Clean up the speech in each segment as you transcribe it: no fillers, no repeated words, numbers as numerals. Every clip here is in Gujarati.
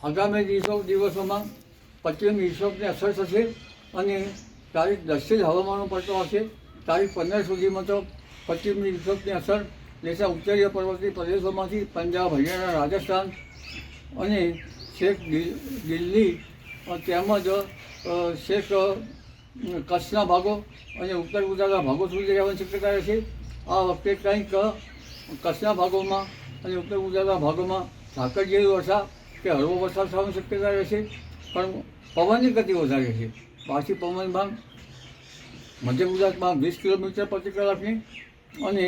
આગામી દિવસોમાં પશ્ચિમ વિક્ષોભની અસર થશે અને તારીખ 10 જ હવામાનો પડતો હશે. તારીખ 15 સુધીમાં તો પશ્ચિમ વિક્ષોભની અસર દેશના ઉત્તરીય પર્વતીય પ્રદેશોમાંથી પંજાબ, હરિયાણા, રાજસ્થાન અને છેક દિલ્હી તેમજ છેક કચ્છના ભાગો અને ઉત્તર ગુજરાતના ભાગો સુધી રહેવાની શક્યતા રહેશે. આ વખતે કંઈક કચ્છના ભાગોમાં અને ઉત્તર ગુજરાતના ભાગોમાં ઝાકળ જેવી વર્ષા કે હળવો વરસાદ થવાની શક્યતા રહેશે, પણ પવનની ગતિ વધારે છે. પાછી પવનમાં મધ્ય ગુજરાતમાં 20 કિલોમીટર પ્રતિ કલાકની અને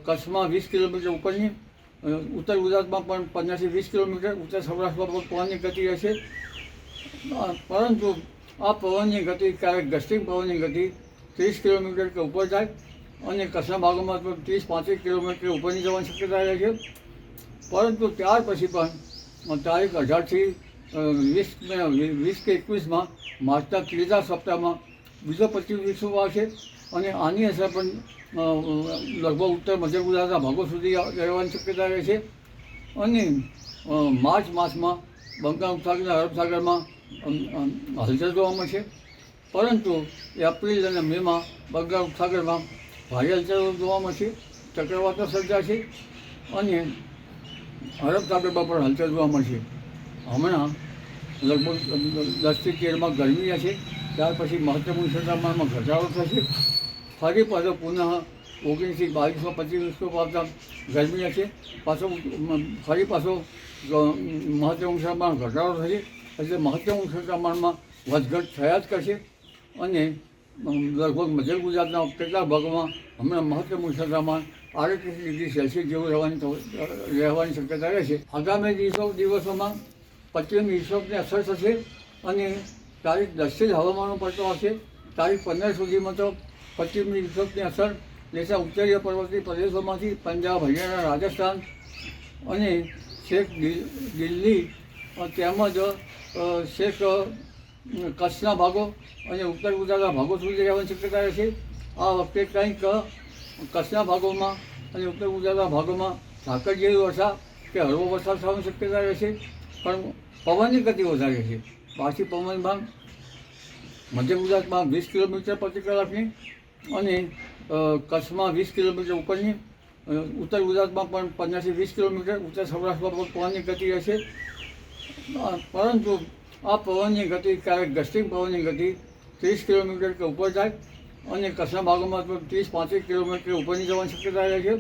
કચ્છમાં 20 કિલોમીટર ઉપરની, ઉત્તર ગુજરાતમાં પણ 15 થી 20 કિલોમીટર, ઉત્તર સૌરાષ્ટ્રમાં પણ પવનની ગતિ રહેશે. પરંતુ આ પવનની ગતિ ક્યારેક ગસ્ટિંગ પવનની ગતિ 30 કિલોમીટર કે ઉપર જાય અને કચ્છના ભાગોમાં તો 30-35 કિલોમીટર ઉપરની જવાની શક્યતા રહે છે. પરંતુ ત્યાર પછી પણ તારીખ 18 થી 20 કે 21માં માર્ચના ત્રીજા સપ્તાહમાં બીજો પશ્ચિમ વિક્ષોભ આવશે અને આની અસર પણ લગભગ ઉત્તર મધ્ય ગુજરાતના ભાગો સુધી રહેવાની શક્યતા રહે છે. અને માર્ચ માસમાં બંગાળ ઉપસાગરના અરબ સાગરમાં હલચલ જોવા મળશે, પરંતુ એપ્રિલ અને મેમાં બંગાળ ઉપસાગરમાં ભારે હલચલ જોવા મળશે, ચક્રવાતો સર્જાશે અને અરબ સાગરમાં પણ હલચલ જોવા મળશે. હમણાં લગભગ 10 થી 13માં ગરમી રહેશે, ત્યાર પછી મહત્તમ ઉષ્ણતામાનમાં ઘટાડો થશે. ફરી પાછો પુનઃ 19 થી 22માં પશ્ચિમ વિક્ષોભ આવતા ગરમી રહેશે, ફરી પાછો મહત્તમ ઉષ્ણતામાન ઘટાડો થશે. એટલે મહત્તમ ઉષ્ણતામાનમાં વધઘટ થયા જ કરશે અને લગભગ મધ્ય ગુજરાતના કેટલાક ભાગોમાં હમણાં મહત્તમ ઉષ્ણતામાન 38 ડિગ્રી સેલ્સિયસ જેવું રહેવાની શક્યતા રહેશે. આગામી દિવસોમાં પશ્ચિમ વિક્ષોભની અસર થશે અને તારીખ 10 જ હવામાનો પડતો હશે. તારીખ 15 સુધીમાં તો પશ્ચિમ વિક્ષોભની અસર દેશના ઉત્તરીય પર્વતીય પ્રદેશોમાંથી પંજાબ, હરિયાણા, રાજસ્થાન અને છેક દિલ્હી તેમજ છેક કચ્છના ભાગો અને ઉત્તર ગુજરાતના ભાગો સુધી રહેવાની શક્યતા રહેશે. આ વખતે કંઈક કચ્છના ભાગોમાં અને ઉત્તર ગુજરાતના ભાગોમાં ઝાકળ જેવી વર્ષા કે હળવો વરસાદ થવાની શક્યતા રહેશે, પણ પવનની ગતિ વધારે છે. પાછી પવનમાં મધ્ય ગુજરાતમાં 20 કિલોમીટર પ્રતિ કલાકની અને કચ્છમાં 20 કિલોમીટર ઉપરની, ઉત્તર ગુજરાતમાં પણ 15 થી 20 કિલોમીટર, ઉત્તર સૌરાષ્ટ્રમાં પણ પવનની ગતિ રહેશે. પરંતુ આ પવનની ગતિ ક્યારેક ગસ્ટિંગ પવનની ગતિ 30 કિલોમીટર કે ઉપર જાય અને કચ્છના ભાગોમાં તો 30-35 કિલોમીટર ઉપરની જવાની શક્યતા રહે છે.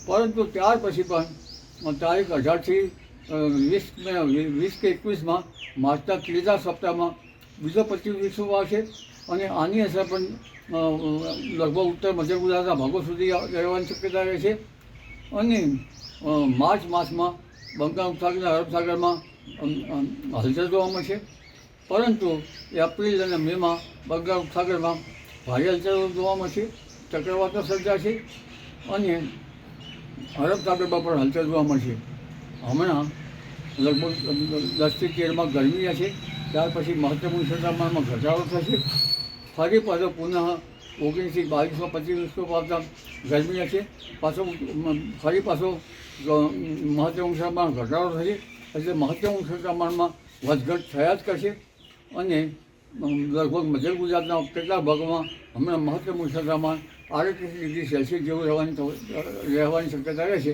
પરંતુ ત્યાર પછી પણ તારીખ 18 થી 20 કે 21માં માર્ચના ત્રીજા સપ્તાહમાં બીજો પશ્ચિમ વિક્ષોભ આવશે અને આની અસર પણ લગભગ ઉત્તર મધ્ય ગુજરાતના ભાગો સુધી રહેવાની શક્યતા રહે છે. અને માર્ચ માસમાં બંગાળ ઉપસાગરના અરબ સાગરમાં હલચલ જોવા મળશે, પરંતુ એપ્રિલ અને મેમાં બંગાળ ઉપસાગરમાં ભારે હલચલ જોવા મળશે, ચક્રવાતો સર્જાશે અને અરબ સાગરમાં પણ હલચલ જોવા મળશે. હમણાં લગભગ 10 થી 13માં ગરમી રહેશે, ત્યાર પછી મહત્તમ ઉષ્ણતામાનમાં ઘટાડો થશે. ફરી પાછો પુનઃ 19 થી 22માં પશ્ચિમ વિક્ષોભ આવતા ગરમી રહેશે, ફરી પાછો મહત્તમ ઉષ્ણતામાન ઘટાડો થશે. એટલે મહત્તમ ઉષ્ણતામાનમાં વધઘટ થયા જ કરશે અને લગભગ મધ્ય ગુજરાતના કેટલાક ભાગોમાં હમણાં મહત્તમ ઉષ્ણતામાન 38 ડિગ્રી સેલ્સિયસ જેવું રહેવાની શક્યતા રહેશે.